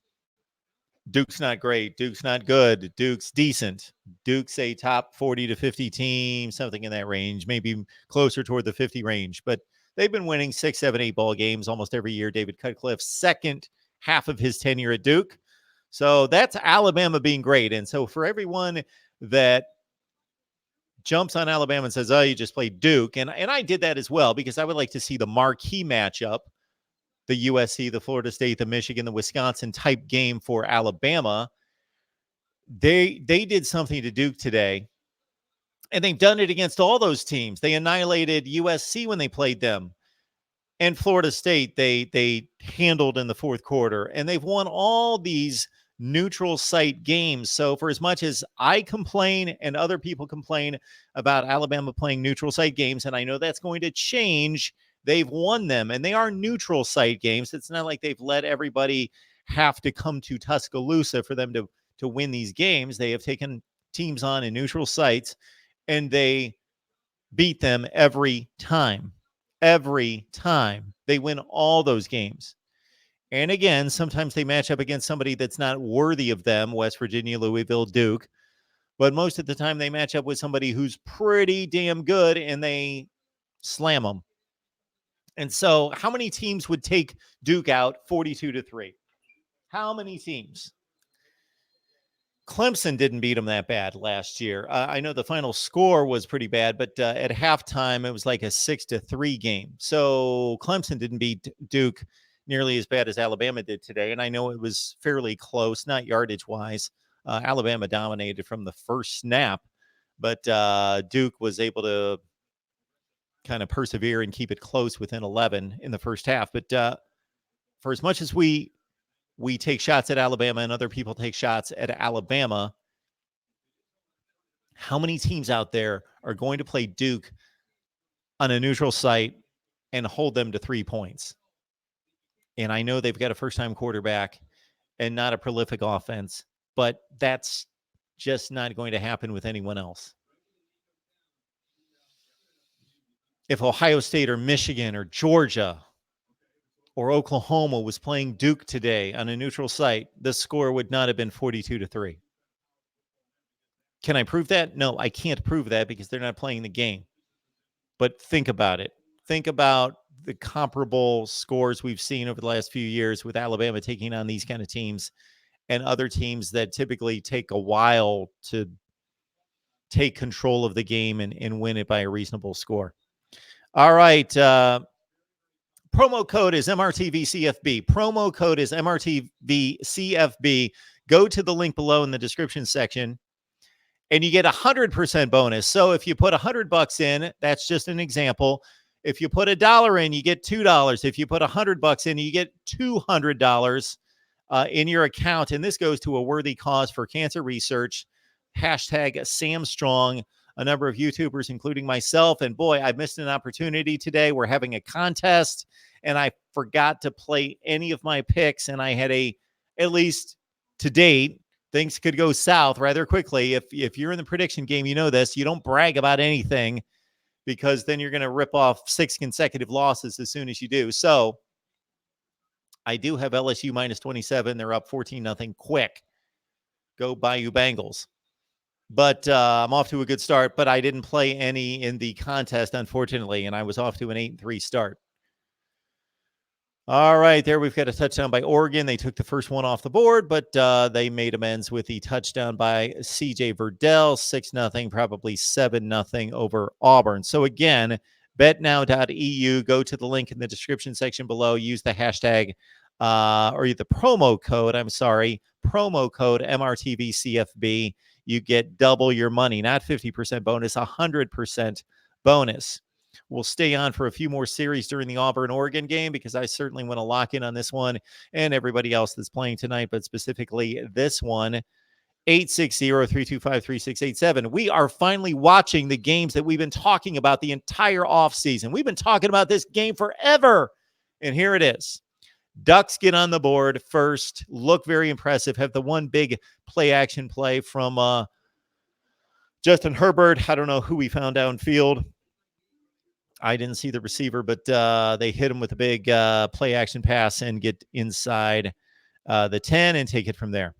Duke's not great. Duke's not good. Duke's decent. Duke's a top 40 to 50 team, something in that range, maybe closer toward the 50 range. But they've been winning 6, 7, 8 ball games almost every year. David Cutcliffe's second half of his tenure at Duke. So that's Alabama being great. And so for everyone that jumps on Alabama and says, oh, you just played Duke. And I did that as well because I would like to see the marquee matchup, the USC, the Florida State, the Michigan, the Wisconsin type game for Alabama. They did something to Duke today, and they've done it against all those teams. They annihilated USC when they played them, and Florida State they handled in the fourth quarter, and they've won all these neutral site games. So for as much as I complain and other people complain about Alabama playing neutral site games, and I know that's going to change, they've won them, and they are neutral site games. It's not like they've let everybody have to come to Tuscaloosa for them to win these games. They have taken teams on in neutral sites, and they beat them every time. Every time. They win all those games. And again, sometimes they match up against somebody that's not worthy of them, West Virginia, Louisville, Duke. But most of the time they match up with somebody who's pretty damn good, and they slam them. And so how many teams would take Duke out 42-3? How many teams? Clemson didn't beat them that bad last year. I know the final score was pretty bad, but at halftime, it was like a 6-3 game. So Clemson didn't beat Duke nearly as bad as Alabama did today. And I know it was fairly close, not yardage wise. Alabama dominated from the first snap, but Duke was able to kind of persevere and keep it close within 11 in the first half. But for as much as we take shots at Alabama and other people take shots at Alabama, how many teams out there are going to play Duke on a neutral site and hold them to 3 points? And I know they've got a first-time quarterback and not a prolific offense, but that's just not going to happen with anyone else. If Ohio State or Michigan or Georgia or Oklahoma was playing Duke today on a neutral site, the score would not have been 42-3. Can I prove that? No, I can't prove that because they're not playing the game. But think about it. Think about the comparable scores we've seen over the last few years with Alabama taking on these kind of teams and other teams that typically take a while to take control of the game and win it by a reasonable score. All right. Promo code is MRTVCFB. Promo code is MRTVCFB. Go to the link below in the description section and you get 100% bonus. So if you put $100 in, that's just an example. If you put $1 in, you get $2. If you put $100 in, you get $200 in your account. And this goes to a worthy cause for cancer research. Hashtag Sam Strong. A number of YouTubers, including myself. And boy, I missed an opportunity today. We're having a contest, and I forgot to play any of my picks. And I had at least to date, things could go south rather quickly. If you're in the prediction game, you know this. You don't brag about anything because then you're going to rip off 6 consecutive losses as soon as you do. So I do have LSU minus 27. They're up 14-0 quick. Go Bayou Bengals. But I'm off to a good start, but I didn't play any in the contest, unfortunately, and I was off to an 8-3 start. All right, there we've got a touchdown by Oregon. They took the first one off the board, but they made amends with the touchdown by C.J. Verdell, 6-0, probably 7-0 over Auburn. So again, betnow.eu. Go to the link in the description section below. Use the hashtag or the promo code, promo code MRTVCFB. You get double your money, not 50% bonus, 100% bonus. We'll stay on for a few more series during the Auburn-Oregon game because I certainly want to lock in on this one and everybody else that's playing tonight, but specifically this one, 860-325-3687. We are finally watching the games that we've been talking about the entire offseason. We've been talking about this game forever, and here it is. Ducks get on the board first, look very impressive, have the one big play-action play from Justin Herbert. I don't know who we found downfield. I didn't see the receiver, but they hit him with a big play-action pass and get inside the 10 and take it from there.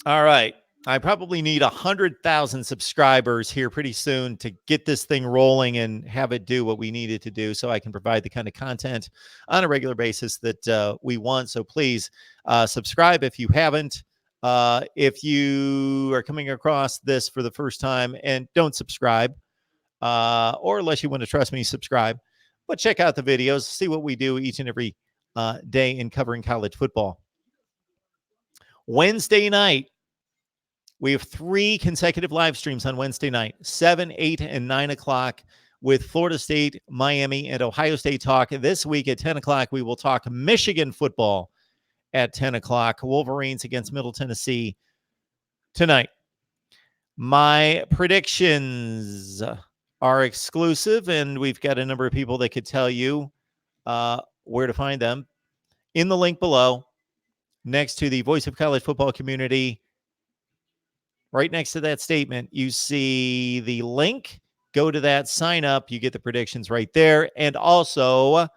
All right. I probably need 100,000 subscribers here pretty soon to get this thing rolling and have it do what we need it to do so I can provide the kind of content on a regular basis that we want. So please subscribe if you haven't. If you are coming across this for the first time and don't subscribe, or unless you want to trust me, subscribe. But check out the videos, see what we do each and every day in covering college football. Wednesday night, we have 3 consecutive live streams on Wednesday night, 7, 8, and 9 o'clock with Florida State, Miami, and Ohio State talk. This week at 10 o'clock, we will talk Michigan football at 10 o'clock. Wolverines against Middle Tennessee tonight. My predictions are exclusive, and we've got a number of people that could tell you where to find them in the link below next to the Voice of College Football Community. Right next to that statement, you see the link. Go to that, sign up. You get the predictions right there. And also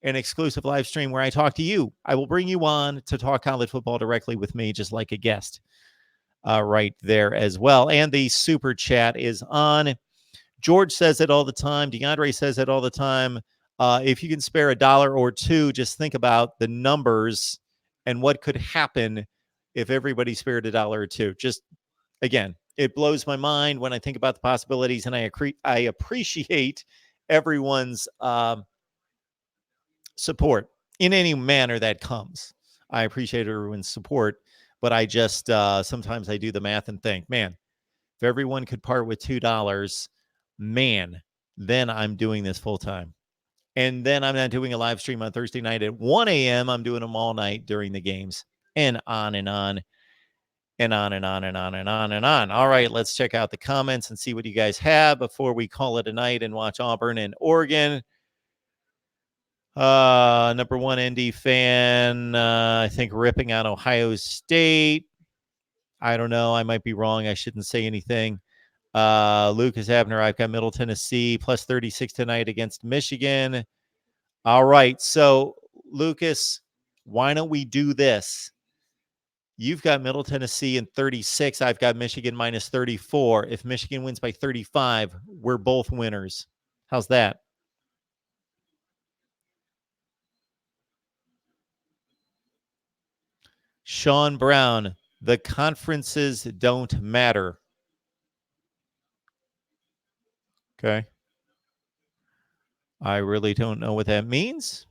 an exclusive live stream where I talk to you. I will bring you on to talk college football directly with me, just like a guest right there as well. And the super chat is on. George says it all the time. DeAndre says it all the time. If you can spare $1 or $2, just think about the numbers and what could happen if everybody spared $1 or $2. Just again, it blows my mind when I think about the possibilities, and I appreciate everyone's support in any manner that comes. I appreciate everyone's support, but I just sometimes I do the math and think, man, if everyone could part with $2, man, then I'm doing this full time. And then I'm not doing a live stream on Thursday night at 1 a.m. I'm doing them all night during the games, and on and on and on and on and on and on and on. All right, let's check out the comments and see what you guys have before we call it a night and watch Auburn and Oregon. Number one ND fan, I think ripping on Ohio State. I don't know. I might be wrong. I shouldn't say anything. Lucas Abner, I've got Middle Tennessee plus 36 tonight against Michigan. All right. So, Lucas, why don't we do this? You've got Middle Tennessee in 36. I've got Michigan minus 34. If Michigan wins by 35, we're both winners. How's that? Shawn Brown, the conferences don't matter. Okay. I really don't know what that means.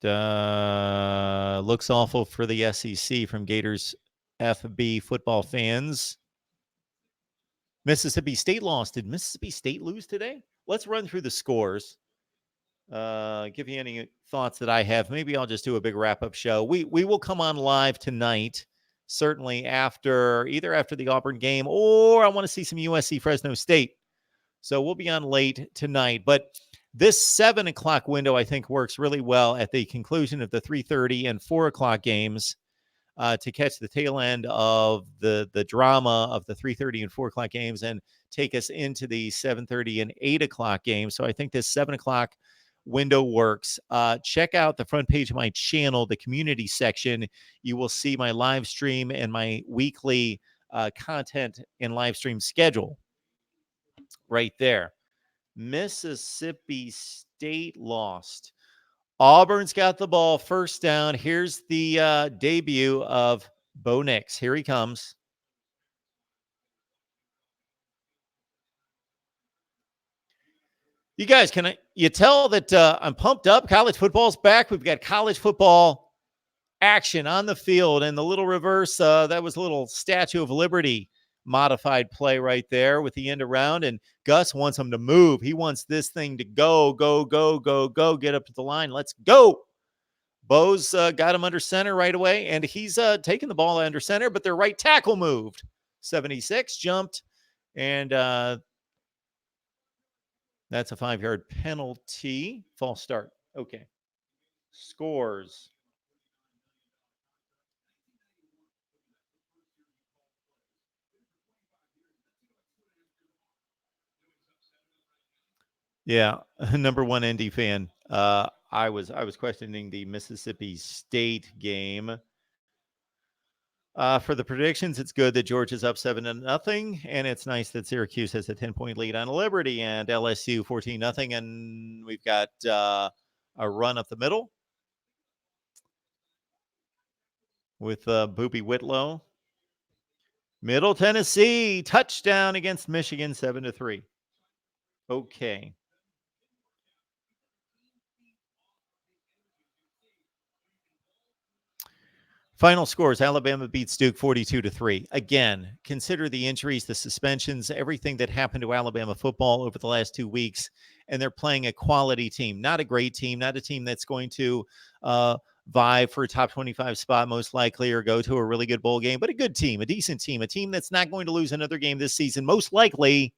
Looks awful for the SEC from Gators FB football fans. Mississippi State lost. Did Mississippi State lose today? Let's run through the scores. Give you any thoughts that I have. Maybe I'll just do a big wrap-up show. We will come on live tonight, certainly after the Auburn game, or I want to see some USC Fresno State. So we'll be on late tonight. But this 7 o'clock window, I think, works really well at the conclusion of the 3:30 and 4 o'clock games to catch the tail end of the drama of the 3:30 and 4 o'clock games and take us into the 7:30 and 8 o'clock games. So I think this 7 o'clock window works. Check out the front page of my channel, the community section. You will see my live stream and my weekly content and live stream schedule right there. Mississippi State lost. Auburn's got the ball, first down. Here's the debut of Bo Nix. Here he comes. You guys, you tell that I'm pumped up? College football's back. We've got college football action on the field, and the little reverse, that was a little Statue of Liberty modified play right there with the end around, and Gus wants him to move. He wants this thing to go, get up to the line. Let's go. Bo's got him under center right away, and he's taking the ball under center, but their right tackle moved. 76 jumped, and that's a 5-yard penalty. False start. Okay. Scores. Yeah, number one ND fan. I was questioning the Mississippi State game. For the predictions, it's good that Georgia's up 7-0, and it's nice that Syracuse has a 10-point lead on Liberty and LSU 14-0, and we've got a run up the middle with Boopy Whitlow. Middle Tennessee touchdown against Michigan 7-3. Okay. Final scores, Alabama beats Duke 42-3. Again, consider the injuries, the suspensions, everything that happened to Alabama football over the last 2 weeks, and they're playing a quality team, not a great team, not a team that's going to vie for a top 25 spot most likely or go to a really good bowl game, but a good team, a decent team, a team that's not going to lose another game this season, most likely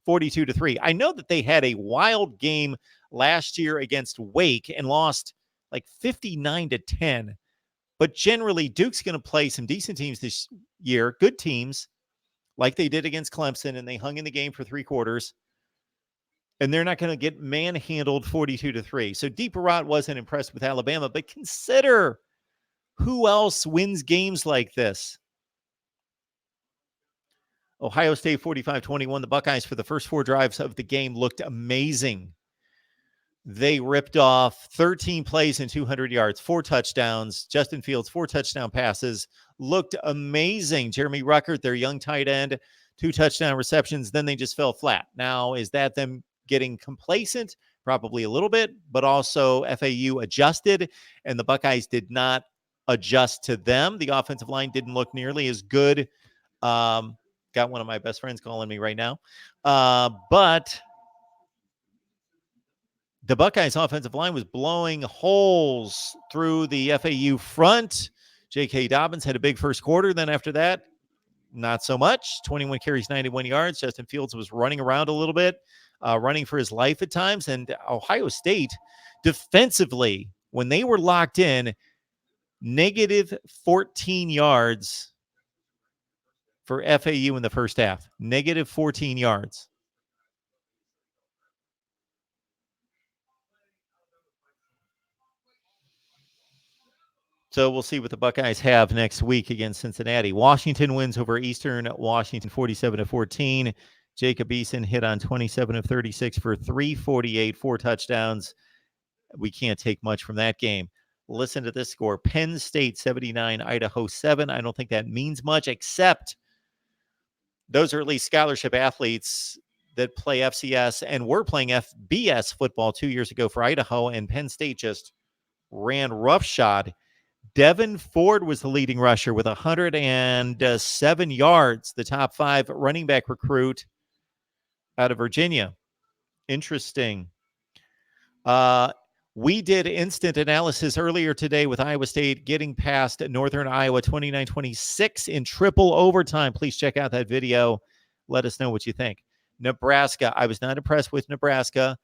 42-3. I know that they had a wild game last year against Wake and lost like 59-10. But generally, Duke's going to play some decent teams this year, good teams, like they did against Clemson, and they hung in the game for 3 quarters. And they're not going to get manhandled 42-3. So Deep Barat wasn't impressed with Alabama, but consider who else wins games like this. Ohio State 45-21. The Buckeyes for the first 4 drives of the game looked amazing. They ripped off 13 plays and 200 yards, 4 touchdowns. Justin Fields, 4 touchdown passes. Looked amazing. Jeremy Ruckert, their young tight end, 2 touchdown receptions. Then they just fell flat. Now, is that them getting complacent? Probably a little bit, but also FAU adjusted, and the Buckeyes did not adjust to them. The offensive line didn't look nearly as good. Got one of my best friends calling me right now. But the Buckeyes offensive line was blowing holes through the FAU front. J.K. Dobbins had a big first quarter. Then after that, not so much. 21 carries, 91 yards. Justin Fields was running around a little bit, running for his life at times. And Ohio State, defensively, when they were locked in, negative 14 yards for FAU in the first half. Negative 14 yards. So we'll see what the Buckeyes have next week against Cincinnati. Washington wins over Eastern Washington 47-14. Jacob Eason hit on 27 of 36 for 348, 4 touchdowns. We can't take much from that game. Listen to this score. Penn State 79, Idaho 7. I don't think that means much, except those are at least scholarship athletes that play FCS and were playing FBS football 2 years ago for Idaho, and Penn State just ran roughshod. Devin Ford was the leading rusher with 107 yards, the top 5 running back recruit out of Virginia. Interesting. We did instant analysis earlier today with Iowa State getting past Northern Iowa 29-26 in triple overtime. Please check out that video. Let us know what you think. Nebraska. I was not impressed with Nebraska.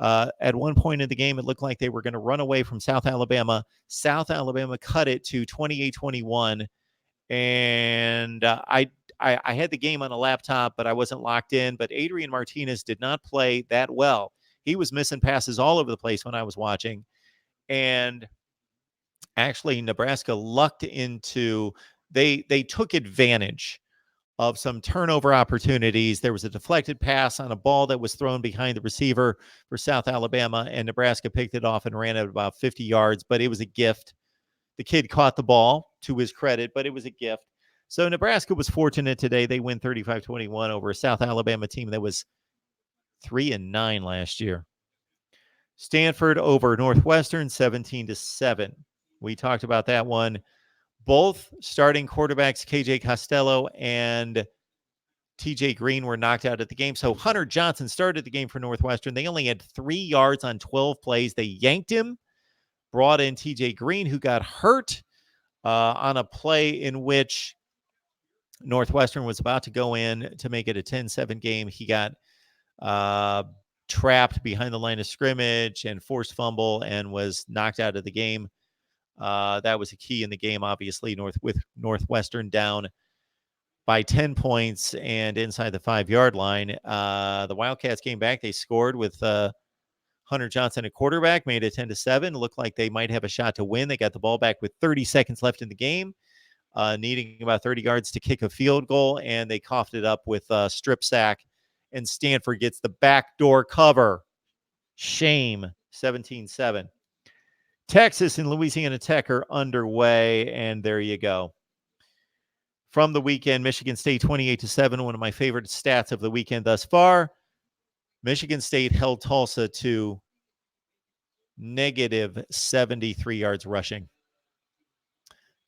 At one point in the game, it looked like they were going to run away from South Alabama. South Alabama cut it to 28-21. And I had the game on a laptop, but I wasn't locked in. But Adrian Martinez did not play that well. He was missing passes all over the place when I was watching. And actually, Nebraska lucked into, they took advantage of some turnover opportunities. There was a deflected pass on a ball that was thrown behind the receiver for South Alabama, and Nebraska picked it off and ran it about 50 yards, but it was a gift. The kid caught the ball, to his credit, but it was a gift. So Nebraska was fortunate today. They win 35-21 over a South Alabama team that was 3-9 last year. Stanford over Northwestern 17-7. We talked about that one. Both starting quarterbacks, KJ Costello and TJ Green, were knocked out of the game. So Hunter Johnson started the game for Northwestern. They only had 3 yards on 12 plays. They yanked him, brought in TJ Green, who got hurt on a play in which Northwestern was about to go in to make it a 10-7 game. He got trapped behind the line of scrimmage and forced fumble and was knocked out of the game. That was a key in the game, obviously, with Northwestern down by 10 points and inside the 5-yard line. The Wildcats came back. They scored with Hunter Johnson at quarterback, made it 10-7. Looked like they might have a shot to win. They got the ball back with 30 seconds left in the game, needing about 30 yards to kick a field goal, and they coughed it up with a strip sack, and Stanford gets the backdoor cover. Shame, 17-7. Texas and Louisiana Tech are underway, and there you go. From the weekend, Michigan State 28-7, one of my favorite stats of the weekend thus far. Michigan State held Tulsa to negative 73 yards rushing.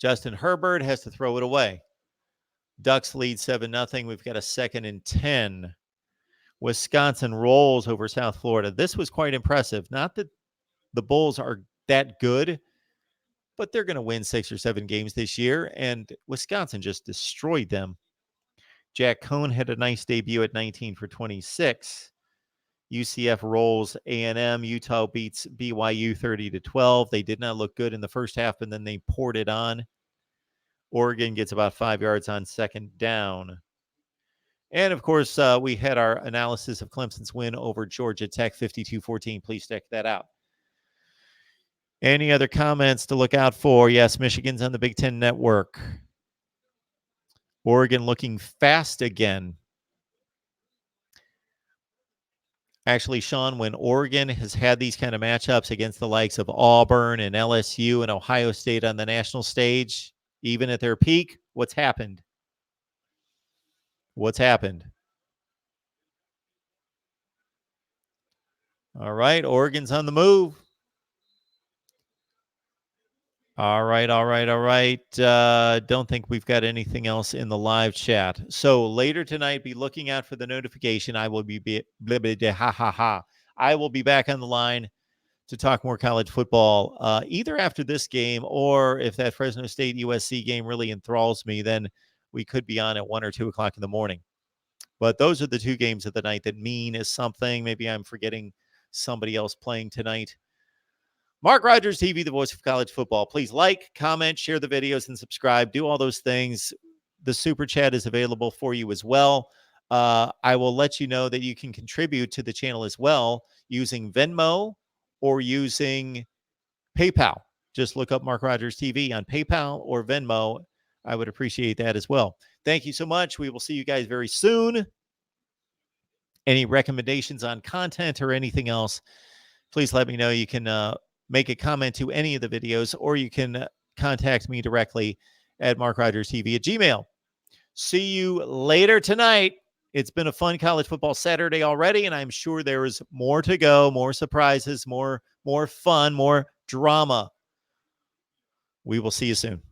Justin Herbert has to throw it away. Ducks lead 7-0. We've got a 2nd and 10. Wisconsin rolls over South Florida. This was quite impressive. Not that the Bulls are that good, but they're going to win 6 or 7 games this year, and Wisconsin just destroyed them. Jack Cohn had a nice debut at 19 for 26. UCF rolls A&M. Utah beats BYU 30-12. They did not look good in the first half, and then they poured it on. Oregon gets about 5 yards on 2nd down. And, of course, we had our analysis of Clemson's win over Georgia Tech 52-14. Please check that out. Any other comments to look out for? Yes, Michigan's on the Big Ten Network. Oregon looking fast again. Actually, Shawn, when Oregon has had these kind of matchups against the likes of Auburn and LSU and Ohio State on the national stage, even at their peak, what's happened? What's happened? All right, Oregon's on the move. All right. Don't think we've got anything else in the live chat. So later tonight, be looking out for the notification. I will be I will be back on the line to talk more college football, either after this game or if that Fresno State USC game really enthralls me, then we could be on at 1 or 2 o'clock in the morning. But those are the two games of the night that mean something. Maybe I'm forgetting somebody else playing tonight. Mark Rogers TV, the voice of college football. Please like, comment, share the videos, and subscribe. Do all those things. The super chat is available for you as well. I will let you know that you can contribute to the channel as well using Venmo or using PayPal. Just look up Mark Rogers TV on PayPal or Venmo. I would appreciate that as well. Thank you so much. We will see you guys very soon. Any recommendations on content or anything else, please let me know. You can make a comment to any of the videos, or you can contact me directly at markrogerstv@gmail.com. See you later tonight. It's been a fun college football Saturday already, and I'm sure there is more to go, more surprises, more fun, more drama. We will see you soon.